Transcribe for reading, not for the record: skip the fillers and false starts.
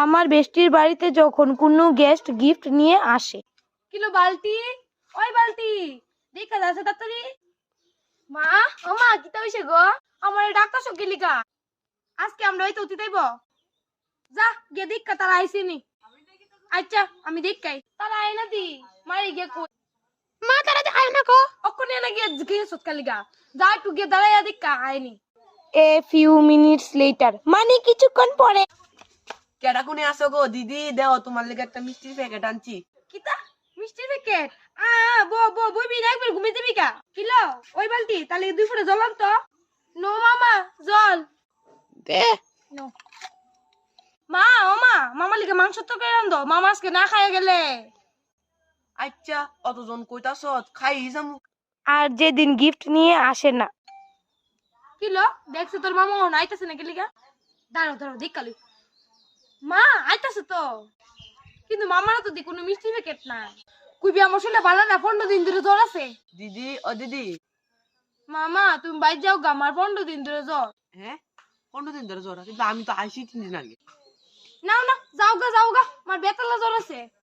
আমার বেস্টির বাড়িতে যখন কোনো গেস্ট গিফট নিয়ে আসে। কিলো বালতি, ওই বালতি দেখা যাচ্ছে তাড়াতাড়ি। মা, ও মা, কিতা হইছে গো? আমার ডাক্তার সকি লিখা আজকে আমরা হইতে উঠি যাইব। যা গিয়ে দেখা তারা আইসিনি। আচ্ছা আমি দেখাই তারা আয় না দি মারি গিয়ে কই। মা তারা আয় না কো অক্ষণ না গিয়ে গিয়ে সৎকা লিগা যা একটু গিয়ে দাঁড়াইয়া দেখা আয়নি। এ ফিউ মিনিটস লেটার, মানে কিছুক্ষণ পরে। কেডা কোনে আসো গো দিদি? দেও তোমার লেগে একটা মিষ্টির প্যাকেট আনছি। কিতা মিষ্টির প্যাকেট? বো বো বইবি না একবার ঘুমিয়ে যাবি কা? কিলো ওই বালতি তাহলে 2 ফুটে জল আনতো। নো মামা জল দে নো। মা ও মা, মামা লিগে মাংস তরকারি রান্ধো, মামা আজকে না খাইয়া গেলে। আচ্ছা অতজন কইতাছ খাই যামু। আর যেদিন গিফট নিয়ে আসে না। কিলো দেখছো তোর মামা ওন আইতাছে নাকি লিগা? দাঁড়াও দাঁড়াও দেখালি। মা আইতাছে তো, কিন্তু মামারও তো দি কোনো মিষ্টি প্যাকেট নাই। কুইবি আমার শুনে ভালো না, 15 দিন ধরে জ্বর আছে। দিদি ও দিদি। মামা তুমি বাইর যাও গা, আমার 15 দিন ধরে জ্বর। হ্যাঁ 15 দিন ধরে জ্বর, কিন্তু আমি তো আইসি 3 দিন আগে। নাও না যাও গা আমার বেতালা জ্বর আছে।